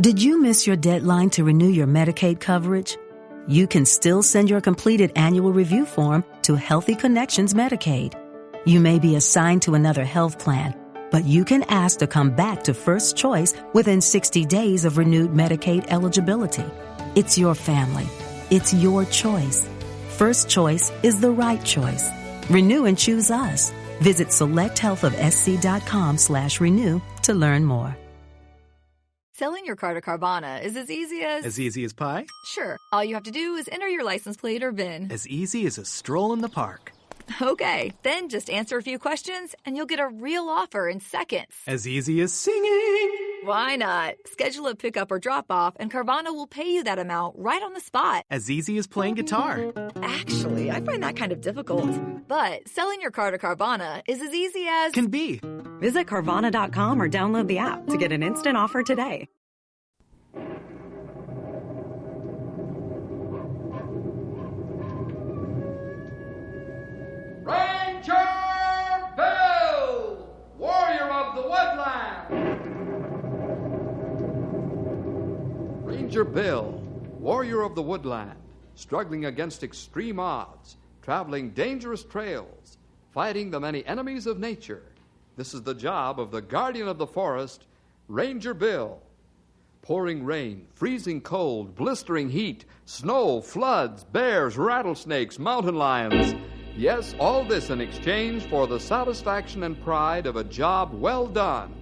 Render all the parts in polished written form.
Did you miss your deadline to renew your Medicaid coverage? You can still send your completed annual review form to Healthy Connections Medicaid. You may be assigned to another health plan, but you can ask to come back to First Choice within 60 days of renewed Medicaid eligibility. It's your family. It's your choice. First Choice is the right choice. Renew and choose us. Visit selecthealthofsc.com/renew to learn more. Selling your car to Carvana is as easy as... As easy as pie? Sure. All you have to do is enter your license plate or VIN. As easy as a stroll in the park. Okay, then just answer a few questions and you'll get a real offer in seconds. As easy as singing. Why not? Schedule a pickup or drop-off and Carvana will pay you that amount right on the spot. As easy as playing guitar. Actually, I find that kind of difficult. But selling your car to Carvana is as easy as... Can be. Visit Carvana.com or download the app to get an instant offer today. Ranger Bill, warrior of the woodland. Ranger Bill, warrior of the woodland, struggling against extreme odds, traveling dangerous trails, fighting the many enemies of nature. This is the job of the guardian of the forest, Ranger Bill. Pouring rain, freezing cold, blistering heat, snow, floods, bears, rattlesnakes, mountain lions. Yes, all this in exchange for the satisfaction and pride of a job well done.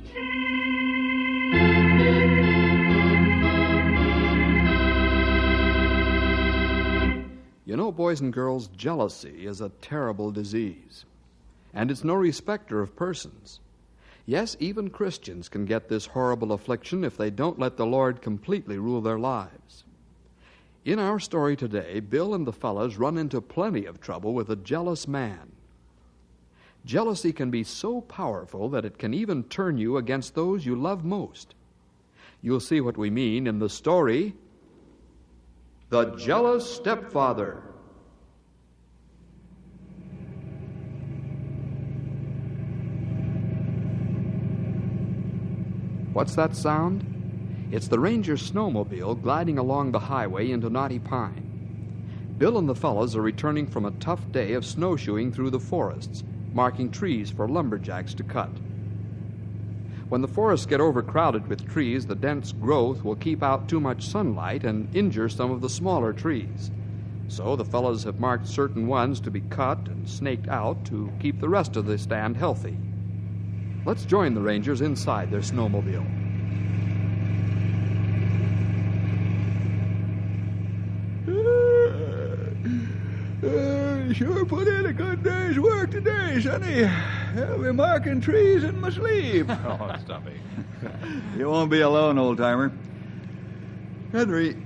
You know, boys and girls, jealousy is a terrible disease. And it's no respecter of persons. Yes, even Christians can get this horrible affliction if they don't let the Lord completely rule their lives. In our story today, Bill and the fellas run into plenty of trouble with a jealous man. Jealousy can be so powerful that it can even turn you against those you love most. You'll see what we mean in the story, The Jealous Stepfather. What's that sound? It's the ranger's snowmobile gliding along the highway into Knotty Pine. Bill and the fellows are returning from a tough day of snowshoeing through the forests, marking trees for lumberjacks to cut. When the forests get overcrowded with trees, the dense growth will keep out too much sunlight and injure some of the smaller trees. So the fellows have marked certain ones to be cut and snaked out to keep the rest of the stand healthy. Let's join the rangers inside their snowmobile. Sure put in a good day's work today, Sonny. I'll be marking trees in my sleep. Oh, Stumpy. You won't be alone, old-timer. Henry,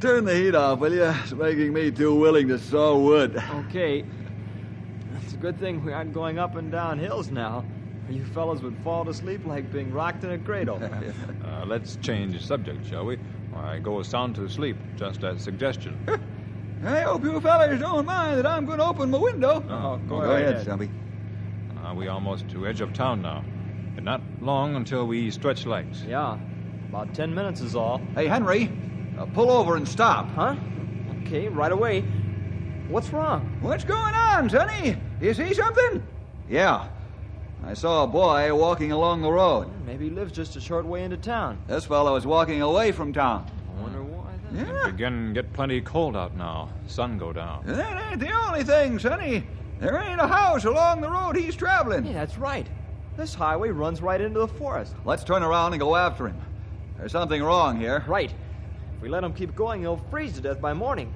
turn the heat off, will you? It's making me too willing to saw wood. Okay. It's a good thing we aren't going up and down hills now. You fellas would fall to sleep like being rocked in a cradle. Let's change the subject, shall we? I go sound to sleep, just as suggestion. I hope you fellas don't mind that I'm going to open my window. No, go ahead, Stumpy. We almost to edge of town now. And not long until we stretch legs. Yeah, about 10 minutes is all. Hey, Henry, pull over and stop. Huh? Okay, right away. What's wrong? What's going on, Sonny? You see something? Yeah. I saw a boy walking along the road. Maybe he lives just a short way into town. This fellow is walking away from town. I wonder why then. Yeah. It begin get plenty cold out now. Sun go down. That ain't the only thing, Sonny. There ain't a house along the road he's traveling. Hey, that's right. This highway runs right into the forest. Let's turn around and go after him. There's something wrong here. Right. If we let him keep going, he'll freeze to death by morning.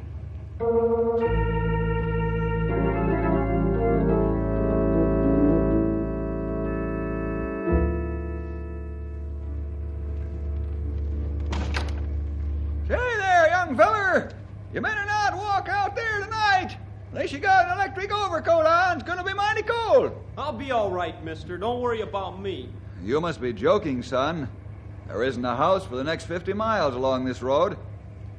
Feller, you better not walk out there tonight. Unless you got an electric overcoat on, it's going to be mighty cold. I'll be all right, mister. Don't worry about me. You must be joking, son. There isn't a house for the next 50 miles along this road.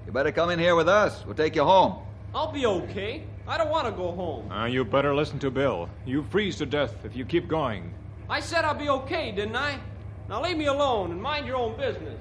You better come in here with us. We'll take you home. I'll be okay. I don't want to go home. You better listen to Bill. You freeze to death if you keep going. I said I'll be okay, didn't I? Now leave me alone and mind your own business.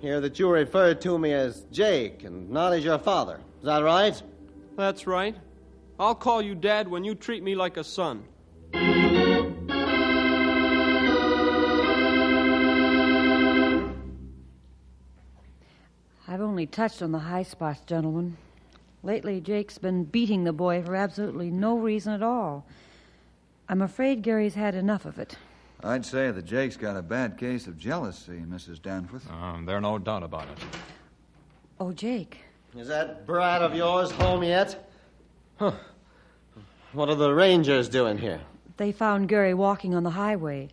Hear that you referred to me as Jake and not as your father. Is that right? That's right. I'll call you Dad when you treat me like a son. I've only touched on the high spots, gentlemen. Lately, Jake's been beating the boy for absolutely no reason at all. I'm afraid Gary's had enough of it. I'd say that Jake's got a bad case of jealousy, Mrs. Danforth. There's no doubt about it. Oh, Jake. Is that brat of yours home yet? Huh. What are the Rangers doing here? They found Gary walking on the highway.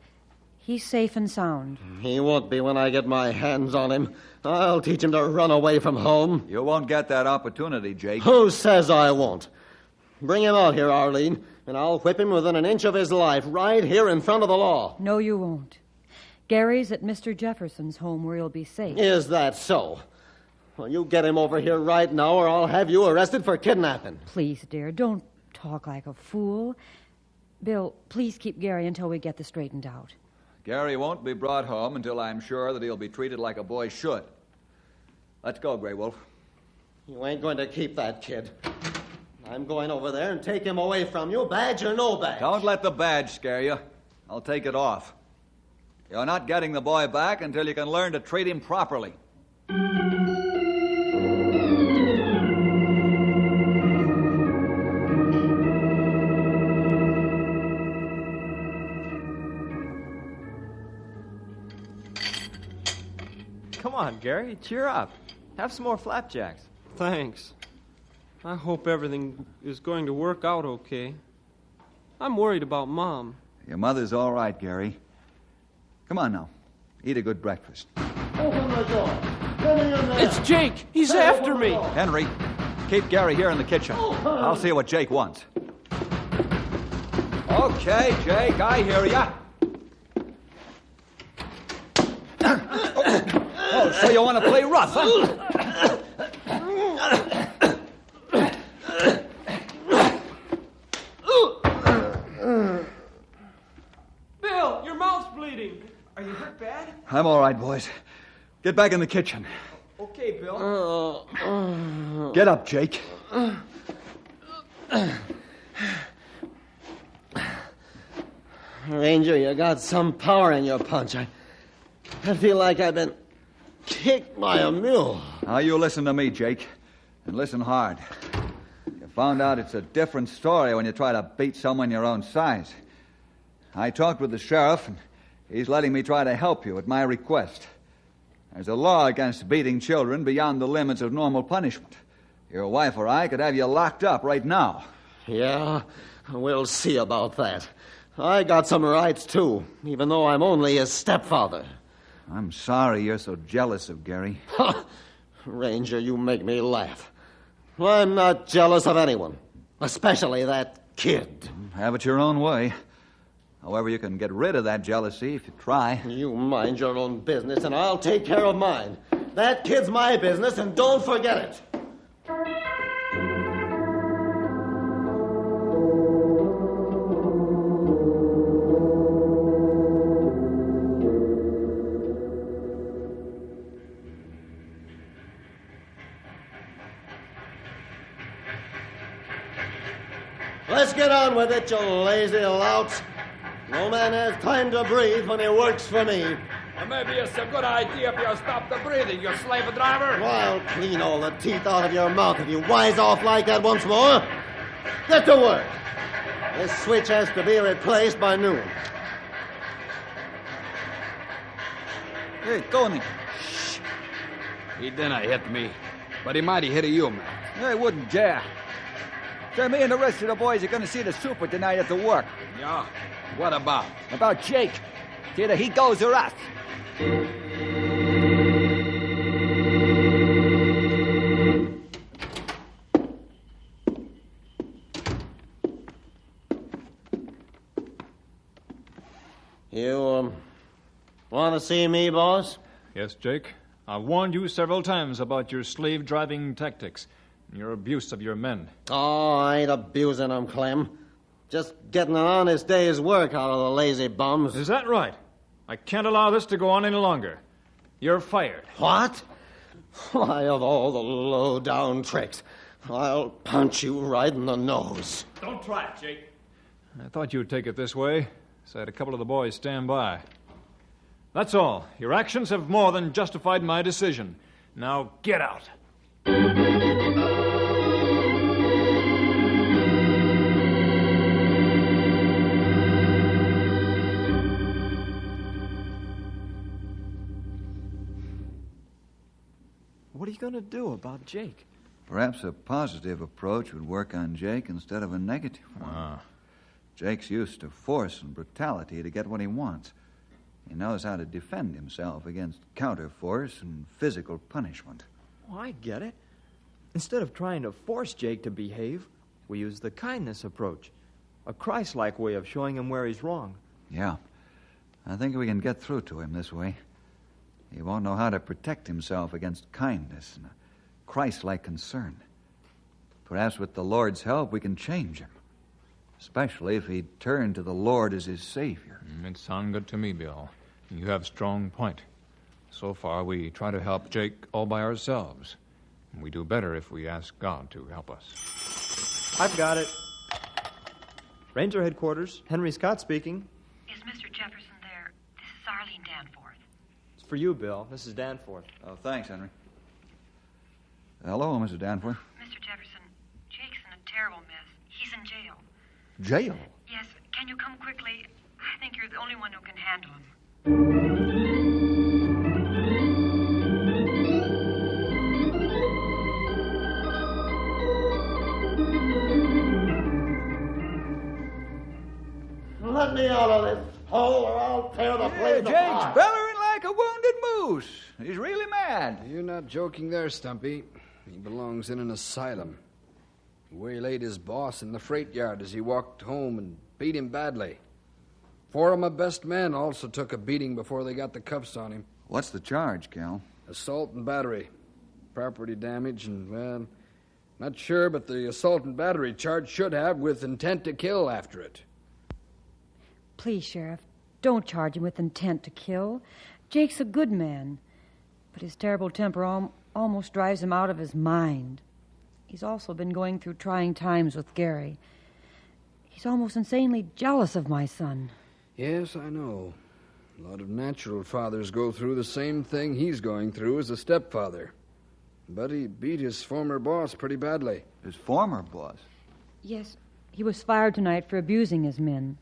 He's safe and sound. He won't be when I get my hands on him. I'll teach him to run away from home. You won't get that opportunity, Jake. Who says I won't? Bring him out here, Arlene, and I'll whip him within an inch of his life right here in front of the law. No, you won't. Gary's at Mr. Jefferson's home where he'll be safe. Is that so? Well, you get him over here right now or I'll have you arrested for kidnapping. Please, dear, don't talk like a fool. Bill, please keep Gary until we get this straightened out. Gary won't be brought home until I'm sure that he'll be treated like a boy should. Let's go, Grey Wolf. You ain't going to keep that kid. I'm going over there and take him away from you, badge or no badge. Don't let the badge scare you. I'll take it off. You're not getting the boy back until you can learn to treat him properly. Come on, Gary, cheer up. Have some more flapjacks. Thanks. I hope everything is going to work out okay. I'm worried about Mom. Your mother's all right, Gary. Come on now. Eat a good breakfast. Open the door. Get me in there. It's Jake. He's after me. Henry, keep Gary here in the kitchen. I'll see what Jake wants. Okay, Jake, I hear ya. Oh, so you want to play rough, huh? Bill, your mouth's bleeding. Are you hurt bad? I'm all right, boys. Get back in the kitchen. Okay, Bill. Get up, Jake. Ranger, you got some power in your punch. I feel like I've been kicked by a mule. Now you listen to me, Jake, and listen hard. You found out it's a different story when you try to beat someone your own size. I talked with the sheriff, and he's letting me try to help you at my request. There's a law against beating children beyond the limits of normal punishment. Your wife or I could have you locked up right now. Yeah, we'll see about that. I got some rights, too, even though I'm only his stepfather. I'm sorry you're so jealous of Gary. Ranger, you make me laugh. I'm not jealous of anyone, especially that kid. Have it your own way. However, you can get rid of that jealousy if you try. You mind your own business, and I'll take care of mine. That kid's my business, and don't forget it. Let's get on with it, you lazy louts. No man has time to breathe when he works for me. Well, maybe it's a good idea if you stop the breathing, you slave driver. Well, I'll clean all the teeth out of your mouth if you wise off like that once more. Get to work. This switch has to be replaced by noon. Hey, Tony. Shh. He didn't hit me, but he might have hit you, man. I wouldn't dare. So me and the rest of the boys are going to see the super tonight at the work. Yeah? What about? About Jake. It's either he goes or us. You, want to see me, boss? Yes, Jake. I've warned you several times about your slave-driving tactics and your abuse of your men. Oh, I ain't abusing them, Clem. Just getting an honest day's work out of the lazy bums. Is that right? I can't allow this to go on any longer. You're fired. What? Why, of all the low-down tricks, I'll punch you right in the nose. Don't try it, Jake. I thought you'd take it this way, so I had a couple of the boys stand by. That's all. Your actions have more than justified my decision. Now get out. What are you going to do about Jake? Perhaps a positive approach would work on Jake instead of a negative one. Jake's used to force and brutality to get what he wants. He knows how to defend himself against counterforce and physical punishment. Oh, I get it. Instead of trying to force Jake to behave, we use the kindness approach. A Christ-like way of showing him where he's wrong. Yeah. I think we can get through to him this way. He won't know how to protect himself against kindness and a Christ-like concern. Perhaps with the Lord's help we can change him. Especially if he'd turn to the Lord as his Savior. It sounds good to me, Bill. You have a strong point. So far, we try to help Jake all by ourselves. We do better if we ask God to help us. I've got it. Ranger Headquarters, Henry Scott speaking. Is Mr. Jefferson there? This is Arlene Danforth. It's for you, Bill. This is Danforth. Oh, thanks, Henry. Hello, Mrs. Danforth. Mr. Jefferson, Jake's in a terrible mess. He's in jail. Jail? Yes, can you come quickly? I think you're the only one who can handle him. Let me out of this hole or I'll tear the place apart. Jake's bellowing like a wounded moose. He's really mad. You're not joking there, Stumpy. He belongs in an asylum. He waylaid his boss in the freight yard as he walked home and beat him badly. 4 of my best men also took a beating before they got the cuffs on him. What's the charge, Cal? Assault and battery. Property damage and, well, not sure, but the assault and battery charge should have with intent to kill after it. Please, Sheriff, don't charge him with intent to kill. Jake's a good man, but his terrible temper almost drives him out of his mind. He's also been going through trying times with Gary. He's almost insanely jealous of my son. Yes, I know. A lot of natural fathers go through the same thing he's going through as a stepfather. But he beat his former boss pretty badly. His former boss? Yes, he was fired tonight for abusing his men.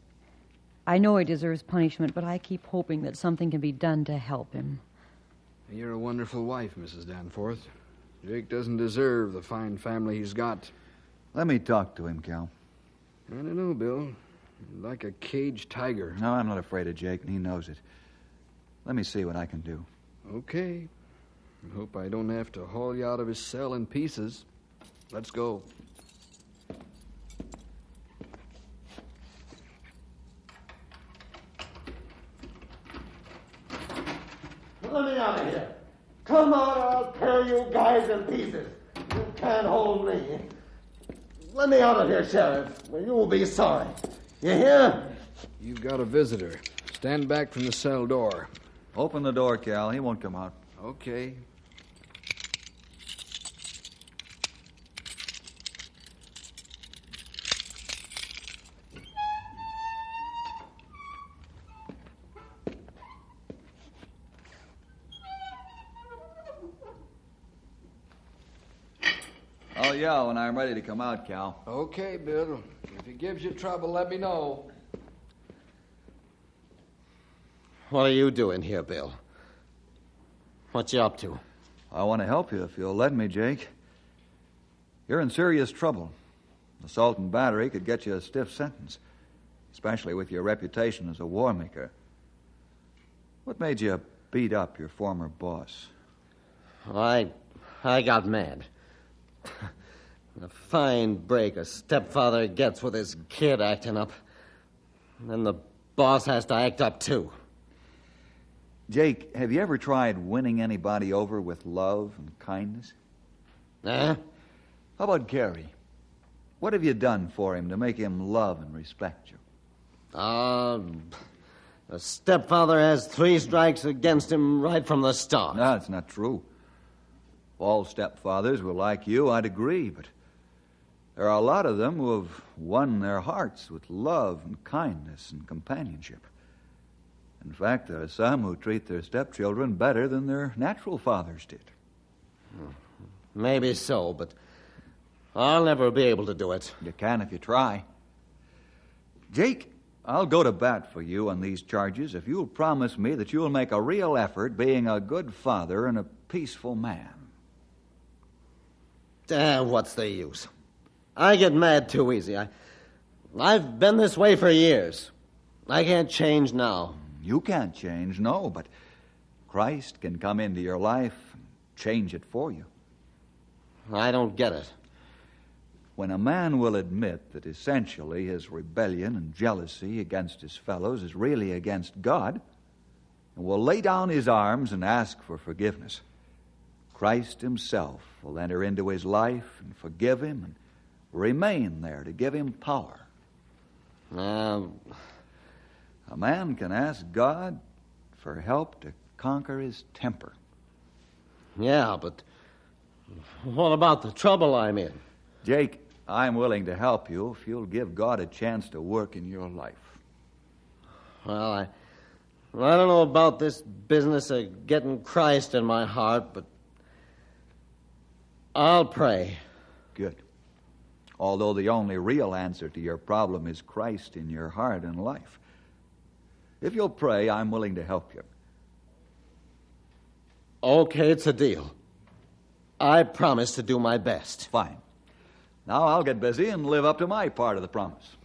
I know he deserves punishment, but I keep hoping that something can be done to help him. You're a wonderful wife, Mrs. Danforth. Jake doesn't deserve the fine family he's got. Let me talk to him, Cal. I don't know, Bill. You're like a caged tiger. No, I'm not afraid of Jake, and he knows it. Let me see what I can do. Okay. I hope I don't have to haul you out of his cell in pieces. Let's go. Let me out of here. Come on, or I'll tear you guys in pieces. You can't hold me. Let me out of here, Sheriff. You'll be sorry. You hear? You've got a visitor. Stand back from the cell door. Open the door, Cal. He won't come out. Okay. I'll yell when I'm ready to come out, Cal. Okay, Bill. If he gives you trouble, let me know. What are you doing here, Bill? What you up to? I want to help you if you'll let me, Jake. You're in serious trouble. Assault and battery could get you a stiff sentence, especially with your reputation as a war maker. What made you beat up your former boss? I got mad. A fine break a stepfather gets with his kid acting up. Then the boss has to act up, too. Jake, have you ever tried winning anybody over with love and kindness? Huh? How about Gary? What have you done for him to make him love and respect you? The stepfather has 3 strikes against him right from the start. No, it's not true. If all stepfathers were like you, I'd agree, but there are a lot of them who have won their hearts with love and kindness and companionship. In fact, there are some who treat their stepchildren better than their natural fathers did. Maybe so, but I'll never be able to do it. You can if you try. Jake, I'll go to bat for you on these charges if you'll promise me that you'll make a real effort being a good father and a peaceful man. What's the use? I get mad too easy. I've been this way for years. I can't change now. You can't change, no, but Christ can come into your life and change it for you. I don't get it. When a man will admit that essentially his rebellion and jealousy against his fellows is really against God, and will lay down his arms and ask for forgiveness, Christ himself will enter into his life and forgive him and remain there to give him power. A man can ask God for help to conquer his temper. Yeah, but what about the trouble I'm in? Jake, I'm willing to help you if you'll give God a chance to work in your life. Well, I don't know about this business of getting Christ in my heart, but I'll pray. Good. Although the only real answer to your problem is Christ in your heart and life. If you'll pray, I'm willing to help you. Okay, it's a deal. I promise to do my best. Fine. Now I'll get busy and live up to my part of the promise.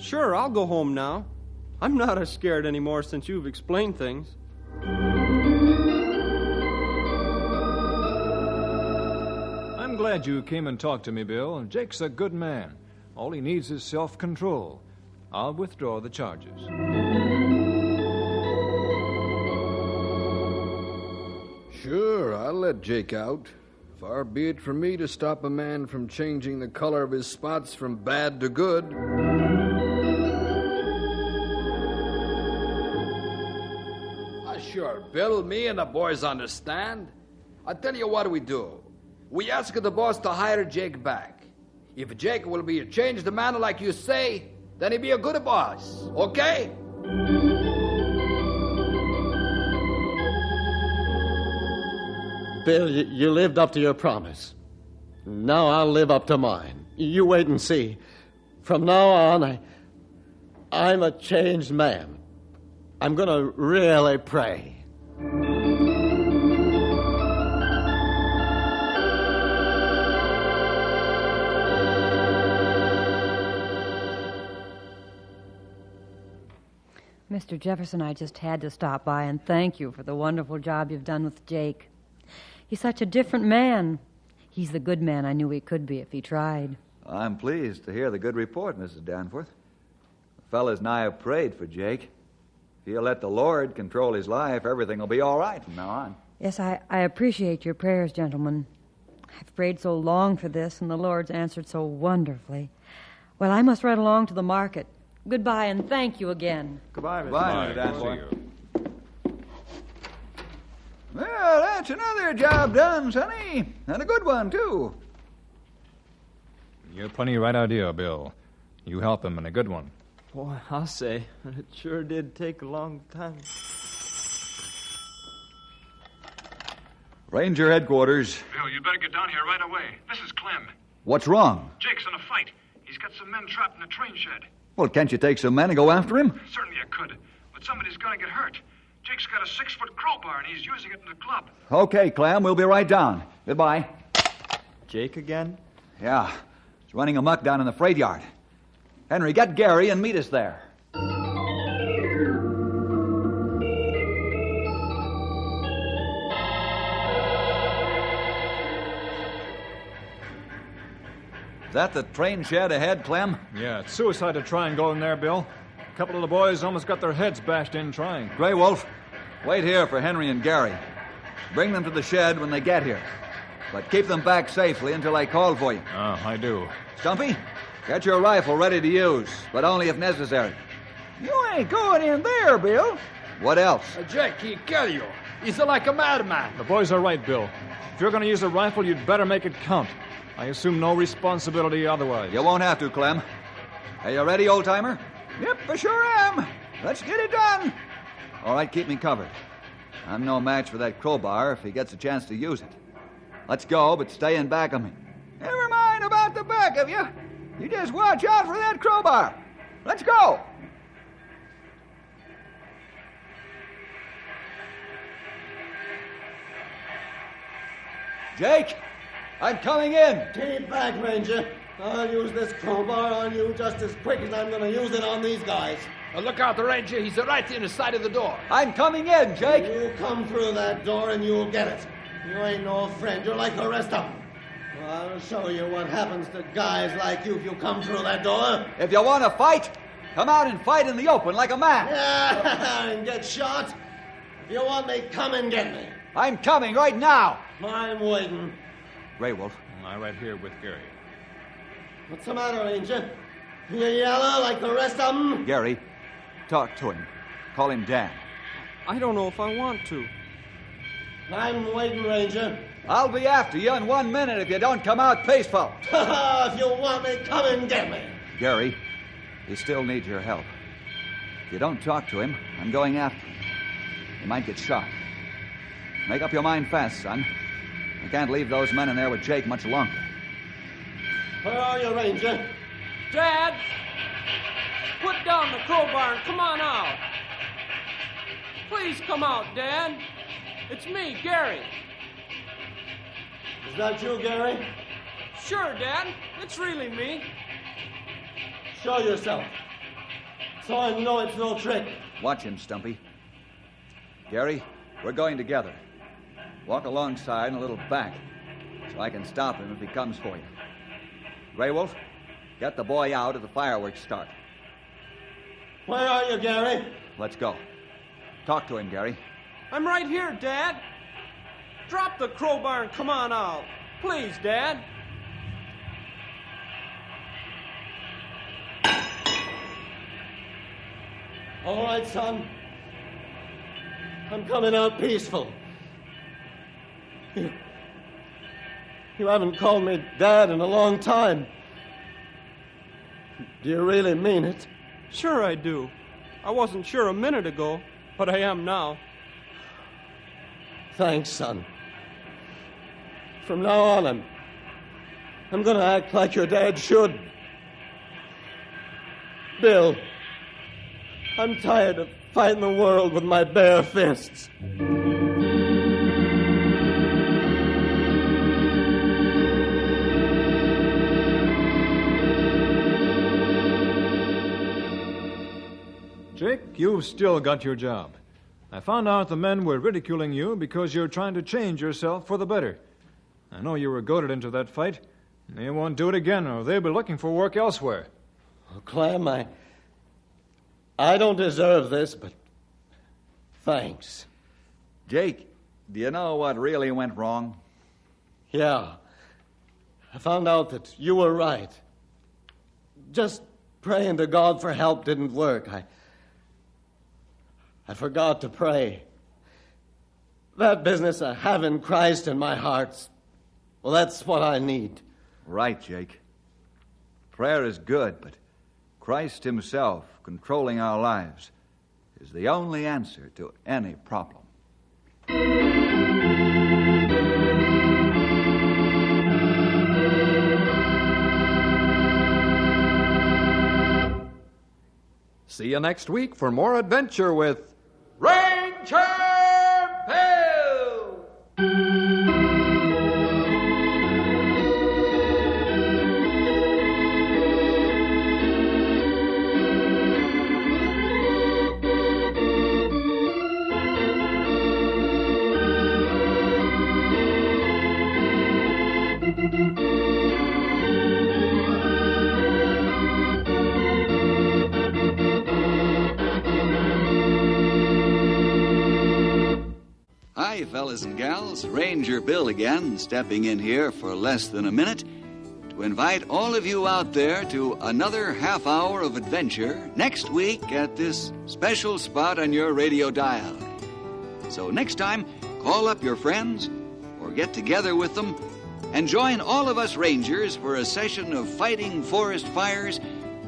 Sure, I'll go home now. I'm not as scared anymore since you've explained things. I'm glad you came and talked to me, Bill. Jake's a good man. All he needs is self-control. I'll withdraw the charges. Sure, I'll let Jake out. Far be it from me to stop a man from changing the color of his spots from bad to good. Sure, Bill, me and the boys understand. I tell you what we do. We ask the boss to hire Jake back. If Jake will be a changed man like you say, then he'll be a good boss, okay? Bill, you lived up to your promise. Now I'll live up to mine. You wait and see. From now on, I'm a changed man. I'm going to really pray. Mr. Jefferson, I just had to stop by and thank you for the wonderful job you've done with Jake. He's such a different man. He's the good man I knew he could be if he tried. I'm pleased to hear the good report, Mrs. Danforth. The fellas and I have prayed for Jake. If he'll let the Lord control his life, everything will be all right from now on. Yes, I appreciate your prayers, gentlemen. I've prayed so long for this, and the Lord's answered so wonderfully. Well, I must run along to the market. Goodbye, and thank you again. Goodbye, Mr. Danforth. Well, that's another job done, Sonny. And a good one, too. You're plenty right idea, Bill. You help him, and a good one. Boy, I'll say, it sure did take a long time. Ranger headquarters. Bill, you better get down here right away. This is Clem. What's wrong? Jake's in a fight. He's got some men trapped in a train shed. Well, can't you take some men and go after him? Certainly I could, but somebody's going to get hurt. Jake's got a 6-foot crowbar, and he's using it in the club. Okay, Clem, we'll be right down. Goodbye. Jake again? Yeah, he's running amok down in the freight yard. Henry, get Gary and meet us there. Is that the train shed ahead, Clem? Yeah, it's suicide to try and go in there, Bill. A couple of the boys almost got their heads bashed in trying. Grey Wolf, wait here for Henry and Gary. Bring them to the shed when they get here. But keep them back safely until I call for you. I do. Stumpy, get your rifle ready to use, but only if necessary. You ain't going in there, Bill. What else? Jake, he kill you. He's like a madman. The boys are right, Bill. If you're going to use a rifle, you'd better make it count. I assume no responsibility otherwise. You won't have to, Clem. Are you ready, old-timer? Yep, I sure am. Let's get it done. All right, keep me covered. I'm no match for that crowbar if he gets a chance to use it. Let's go, but stay in back of me. Never mind about the back of you. You just watch out for that crowbar. Let's go. Jake, I'm coming in. Keep back, Ranger. I'll use this crowbar on you just as quick as I'm going to use it on these guys. Look out, the Ranger. He's right in the side of the door. I'm coming in, Jake. You come through that door and you'll get it. You ain't no friend. You're like the rest of them. I'll show you what happens to guys like you if you come through that door. If you want to fight, come out and fight in the open like a man. Yeah, and get shot. If you want me, come and get me. I'm coming right now. I'm waiting. Grey Wolf. I'm right here with Gary. What's the matter, Ranger? You yellow like the rest of them? Gary, talk to him. Call him Dan. I don't know if I want to. I'm waiting, Ranger. I'll be after you in 1 minute if you don't come out peaceful. If you want me, come and get me. Gary, he still needs your help. If you don't talk to him, I'm going after him. He might get shot. Make up your mind fast, son. I can't leave those men in there with Jake much longer. Where are you, Ranger? Dad! Put down the crowbar and come on out. Please come out, Dad. It's me, Gary. Is that you, Gary? Sure, Dad. It's really me. Show yourself. So I know it's no trick. Watch him, Stumpy. Gary, we're going together. Walk alongside and a little back, so I can stop him if he comes for you. Grey Wolf, get the boy out if the fireworks start. Where are you, Gary? Let's go. Talk to him, Gary. I'm right here, Dad. Drop the crowbar and come on out. Please, Dad. All right, son. I'm coming out peaceful. You haven't called me Dad in a long time. Do you really mean it? Sure I do. I wasn't sure a minute ago, but I am now. Thanks, son. From now on, I'm going to act like your dad should. Bill, I'm tired of fighting the world with my bare fists. Jake, you've still got your job. I found out the men were ridiculing you because you're trying to change yourself for the better. I know you were goaded into that fight. They won't do it again, or they'll be looking for work elsewhere. Oh, Clem, I don't deserve this, but thanks. Jake, do you know what really went wrong? Yeah. I found out that you were right. Just praying to God for help didn't work. I forgot to pray. That business of having Christ in my heart, well, that's what I need. Right, Jake. Prayer is good, but Christ himself controlling our lives is the only answer to any problem. See you next week for more adventure with Ranger Bill! fellas and gals. Ranger Bill again, stepping in here for less than a minute to invite all of you out there to another half hour of adventure next week at this special spot on your radio dial. So next time, call up your friends or get together with them and join all of us Rangers for a session of fighting forest fires,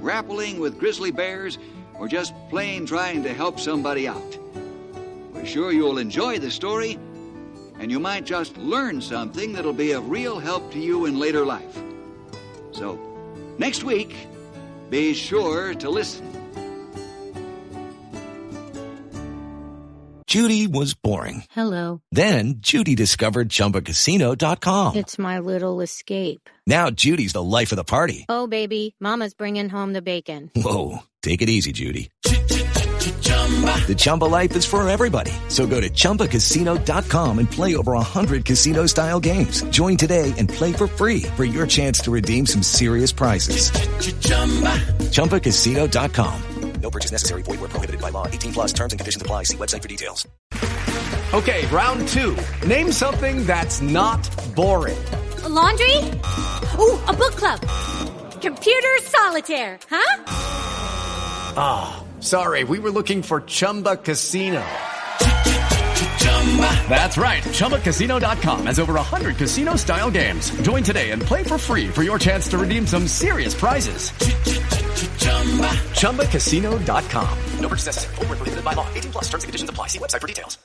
grappling with grizzly bears, or just plain trying to help somebody out. We're sure you'll enjoy the story, and you might just learn something that'll be of real help to you in later life. So, next week, be sure to listen. Judy was boring. Hello. Then Judy discovered ChumbaCasino.com. It's my little escape. Now Judy's the life of the party. Oh, baby, mama's bringing home the bacon. Whoa, take it easy, Judy. The Chumba life is for everybody. So go to ChumbaCasino.com and play over 100 casino-style games. Join today and play for free for your chance to redeem some serious prizes. ChumbaCasino.com. No purchase necessary. Void where prohibited by law. 18 plus terms and conditions apply. See website for details. Okay, round two. Name something that's not boring. A laundry? Ooh, a book club. Computer solitaire, huh? Ah, sorry. We were looking for Chumba Casino. That's right. ChumbaCasino.com has over 100 casino-style games. Join today and play for free for your chance to redeem some serious prizes. ChumbaCasino.com. No purchase necessary. Void where prohibited by law. 18 plus terms and conditions apply. See website for details.